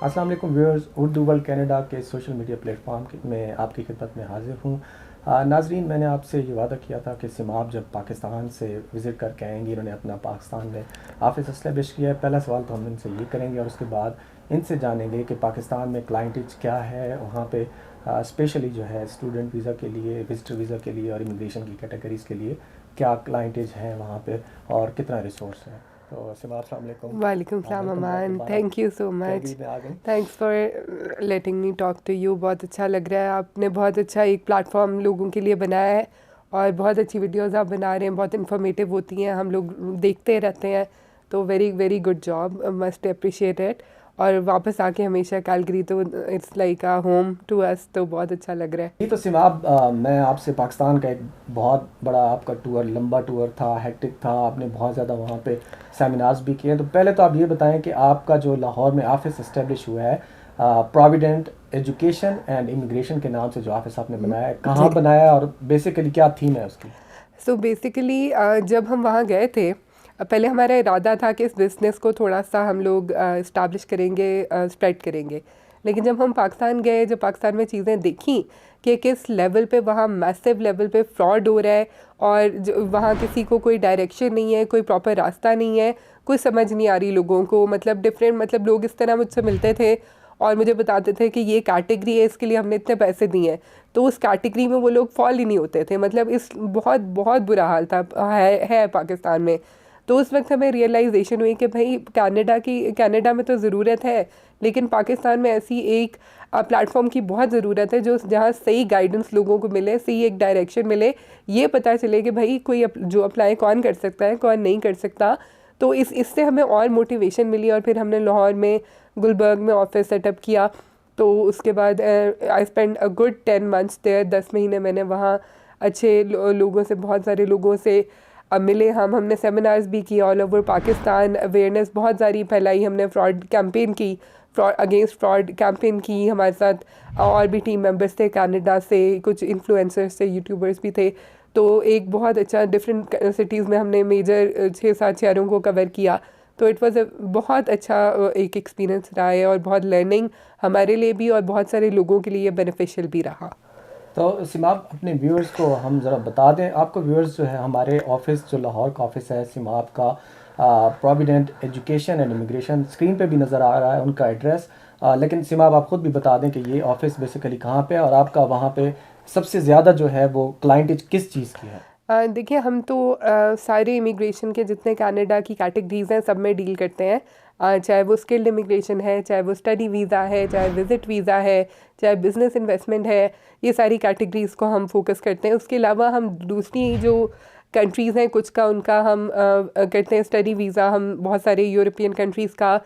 अस्सलाम वालेकुम viewers, Urdu world Canada के सोशल मीडिया प्लेटफॉर्म में आपकी खिदमत में हाजिर हूँ। नाजरीन, मैंने आपसे ये वादा किया था कि सिमाब जब पाकिस्तान से विज़िट करके आएंगी, इन्होंने अपना पाकिस्तान में ऑफिस इस्टेब्लिश किया है। पहला सवाल तो हम इनसे ये करेंगे और उसके बाद इनसे जानेंगे कि पाकिस्तान में क्लाइंटेज क्या है वहाँ पे, स्पेशली जो है स्टूडेंट वीज़ा के लिए, विजिटर वीज़ा के लिए और इमिग्रेशन की कैटेगरीज़ के लिए क्या क्लाइंटेज हैं वहाँ पे और कितना रिसोर्स है। तो सिमाब, अस्सलाम वालेकुम। वालेकुम सलाम वेलकम बैक अमान, दोबारा थैंक यू सो मच। कैबी में आ गए। Thanks for letting me talk to you. बहुत अच्छा लग रहा है, आपने बहुत अच्छा एक प्लेटफॉर्म लोगों के लिए बनाया है और बहुत अच्छी वीडियोस आप बना रहे हैं, बहुत इन्फॉर्मेटिव होती हैं, हम लोग देखते रहते हैं। तो very very good job, must appreciate it. और वापस आके हमेशा कैलगरी तो it's like a home to us, तो बहुत अच्छा लग रहा है। जी, तो सिमाब, मैं आपसे पाकिस्तान का एक बहुत बड़ा आपका टूर, लंबा टूर था, हेक्टिक था, आपने बहुत ज़्यादा वहाँ पे सेमिनार्स भी किए। तो पहले तो आप ये बताएं कि आपका जो लाहौर में ऑफिस इस्टेब्लिश हुआ है, प्रोविडेंट एजुकेशन एंड इमिग्रेशन के नाम से जो ऑफिस आपने बनाया है, जी। कहाँ बनाया है और बेसिकली क्या थीम है उसकी। सो बेसिकली जब हम वहाँ गए थे, पहले हमारा इरादा था कि इस बिज़नेस को थोड़ा सा हम लोग इस्टेब्लिश करेंगे, स्प्रेड करेंगे। लेकिन जब हम पाकिस्तान गए, जब पाकिस्तान में चीज़ें देखी कि किस लेवल पे वहाँ मैसिव लेवल पे फ्रॉड हो रहा है और वहाँ किसी को कोई डायरेक्शन नहीं है, कोई प्रॉपर रास्ता नहीं है, कोई समझ नहीं आ रही लोगों को। मतलब डिफरेंट, मतलब लोग इस तरह मुझसे मिलते थे और मुझे बताते थे कि ये कैटेगरी है, इसके लिए हमने इतने पैसे दिए हैं, तो उस कैटेगरी में वो लोग फॉल ही नहीं होते थे। मतलब इस बहुत बहुत बुरा हाल था, है पाकिस्तान में। तो उस वक्त हमें रियलाइजेशन हुई कि भाई कनाडा में तो ज़रूरत है, लेकिन पाकिस्तान में ऐसी एक प्लेटफॉर्म की बहुत ज़रूरत है जो जहाँ सही गाइडेंस लोगों को मिले, सही एक डायरेक्शन मिले, ये पता चले कि भाई कोई जो अप्लाई कौन कर सकता है, कौन नहीं कर सकता। तो इससे हमें और मोटिवेशन मिली और फिर हमने लाहौर में, गुलबर्ग में ऑफिस सेटअप किया। तो उसके बाद I spend a good 10 months there, 10 महीने मैंने वहाँ अच्छे लोगों से, बहुत सारे लोगों से मिले। हमने सेमिनार्स भी किए ऑल ओवर पाकिस्तान, अवेयरनेस बहुत सारी फैलाई हमने, फ्रॉड कैंपेन की, फ्रॉड अगेंस्ट फ्रॉड कैंपेन की। हमारे साथ और भी टीम मेंबर्स थे कनाडा से, कुछ इन्फ्लुएंसर्स थे, यूट्यूबर्स भी थे। तो एक बहुत अच्छा डिफरेंट सिटीज़ में हमने मेजर 6-7 शहरों को कवर किया। तो इट वाज़ अ बहुत अच्छा एक एक्सपीरियंस रहा है और बहुत लर्निंग हमारे लिए भी और बहुत सारे लोगों के लिए बेनिफिशियल भी रहा। तो सिमाब, अपने व्यूअर्स को हम ज़रा बता दें, आपको व्यूअर्स जो है हमारे ऑफिस, जो लाहौर का ऑफिस है सिमाब का, provident education and immigration, screen पे भी नज़र आ रहा है उनका एड्रेस। लेकिन सिमाब, आप ख़ुद भी बता दें कि ये ऑफिस बेसिकली कहाँ पे है और आपका वहाँ पे सबसे ज़्यादा जो है वो क्लाइंटेज किस चीज़ की है। देखिए, हम तो सारे इमिग्रेशन के जितने कनाडा की कैटेगरीज हैं सब में डील करते हैं। चाहे वो स्किल्ड इमिग्रेशन है, चाहे वो स्टडी वीज़ा है, चाहे विज़िट वीज़ा है, चाहे बिज़नेस इन्वेस्टमेंट है, ये सारी कैटेगरीज़ को हम फोकस करते हैं। उसके अलावा हम दूसरी जो कंट्रीज़ हैं कुछ का, उनका हम करते हैं स्टडी वीज़ा। हम बहुत सारे यूरोपियन कंट्रीज़ का,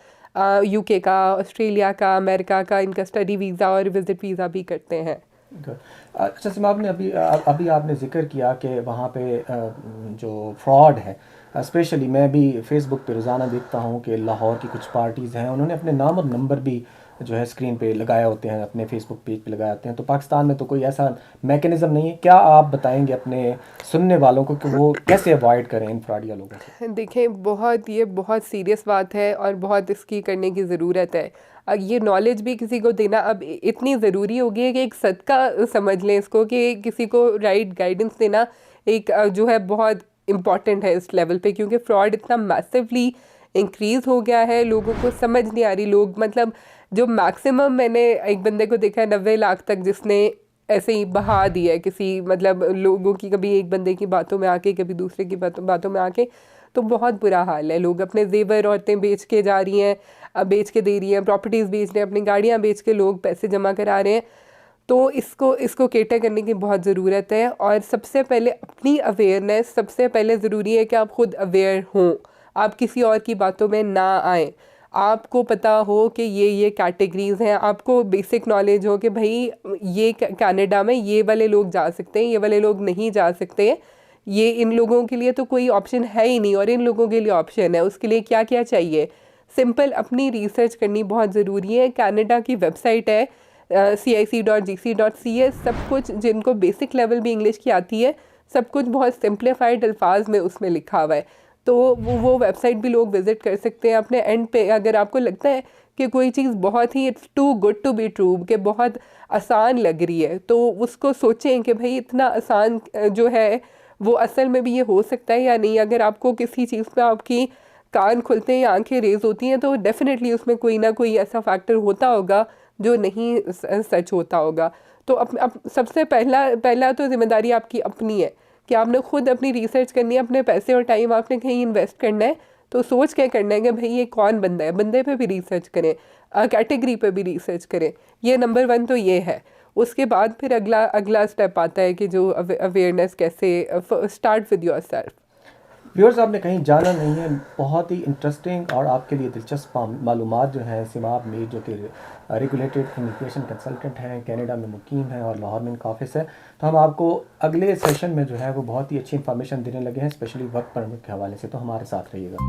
यूके का, ऑस्ट्रेलिया का, अमेरिका का, इनका स्टडी वीज़ा और विज़िट वीज़ा भी करते हैं। Good. अच्छा सिमाब ने अभी आपने ज़िक्र किया कि वहाँ पे जो फ्रॉड है, स्पेशली मैं भी फेसबुक पे रोज़ाना देखता हूँ कि लाहौर की कुछ पार्टीज़ हैं, उन्होंने अपने नाम और नंबर भी जो है स्क्रीन पे लगाए होते हैं, अपने फेसबुक पेज पे लगाए होते हैं। तो पाकिस्तान में तो कोई ऐसा मैकेनिज़्म नहीं है। क्या आप बताएंगे अपने सुनने वालों को कि वो कैसे अवॉइड करें इन फ्रॉडिया लोगों से। देखें, ये बहुत सीरियस बात है और बहुत इसकी करने की ज़रूरत है। ये नॉलेज भी किसी को देना अब इतनी ज़रूरी हो गई है कि एक सदका समझ लें इसको, कि किसी को राइट गाइडेंस देना एक जो है बहुत इम्पॉर्टेंट है इस लेवल पे, क्योंकि फ्रॉड इतना मैसिवली इंक्रीज़ हो गया है, लोगों को समझ नहीं आ रही। लोग मतलब जो मैक्सिमम मैंने एक बंदे को देखा है 90 लाख तक, जिसने ऐसे ही बहा दिया है किसी, मतलब लोगों की, कभी एक बंदे की बातों में आके, कभी दूसरे की बातों में आके। तो बहुत बुरा हाल है। लोग अपने जेवर औरतें बेच के जा रही हैं, बेच के दे रही हैं, प्रॉपर्टीज़ बेच रहे हैं, अपनी गाड़ियाँ बेच के लोग पैसे जमा करा रहे हैं। तो इसको इसको केटर करने की बहुत ज़रूरत है। और सबसे पहले अपनी अवेयरनेस, सबसे पहले ज़रूरी है कि आप खुद अवेयर हों, आप किसी और की बातों में ना आएँ। आपको पता हो कि ये कैटेगरीज़ हैं, आपको बेसिक नॉलेज हो कि भाई ये कनाडा में ये वाले लोग जा सकते हैं, ये वाले लोग नहीं जा सकते, ये इन लोगों के लिए तो कोई ऑप्शन है ही नहीं और इन लोगों के लिए ऑप्शन है। उसके लिए क्या क्या चाहिए, सिंपल अपनी रिसर्च करनी बहुत ज़रूरी है। कनाडा की वेबसाइट है cic.gc.ca, सब कुछ, जिनको बेसिक लेवल भी इंग्लिश की आती है, सब कुछ बहुत सिंप्लीफाइड अल्फाज में उसमें लिखा हुआ है। तो वो वेबसाइट भी लोग विज़िट कर सकते हैं। अपने एंड पे अगर आपको लगता है कि कोई चीज़ बहुत ही it's too good to be true, कि बहुत आसान लग रही है, तो उसको सोचें कि भाई इतना आसान जो है वो असल में भी ये हो सकता है या नहीं। अगर आपको किसी चीज़ पे आपकी कान खुलते हैं या आंखें रेज होती हैं तो डेफिनेटली उसमें कोई ना कोई ऐसा फैक्टर होता होगा जो नहीं सच होता होगा। तो सबसे पहला तो जिम्मेदारी आपकी अपनी है कि आपने खुद अपनी रिसर्च करनी है, अपने पैसे और टाइम आपने कहीं इन्वेस्ट करना है तो सोच के करना है कि भाई ये कौन बंदा है, बंदे पे भी रिसर्च करें, कैटेगरी पे भी रिसर्च करें। ये नंबर 1 तो ये है। उसके बाद फिर अगला स्टेप आता है कि जो अवेयरनेस कैसे start with your self. Viewers, आपने कहीं जाना नहीं है, बहुत ही इंटरेस्टिंग और आपके लिए दिलचस्प मालूमात जो हैं सिमाब मीर, जो कि रेगुलेटेड इमिग्रेशन कंसल्टेंट हैं, कनाडा में मुकीम हैं और लाहौर में इनका ऑफिस है। तो हम आपको अगले सेशन में जो है वो बहुत ही अच्छी इन्फॉर्मेशन देने लगे हैं, स्पेशली वर्क परमिट के हवाले से। तो हमारे साथ रहिएगा।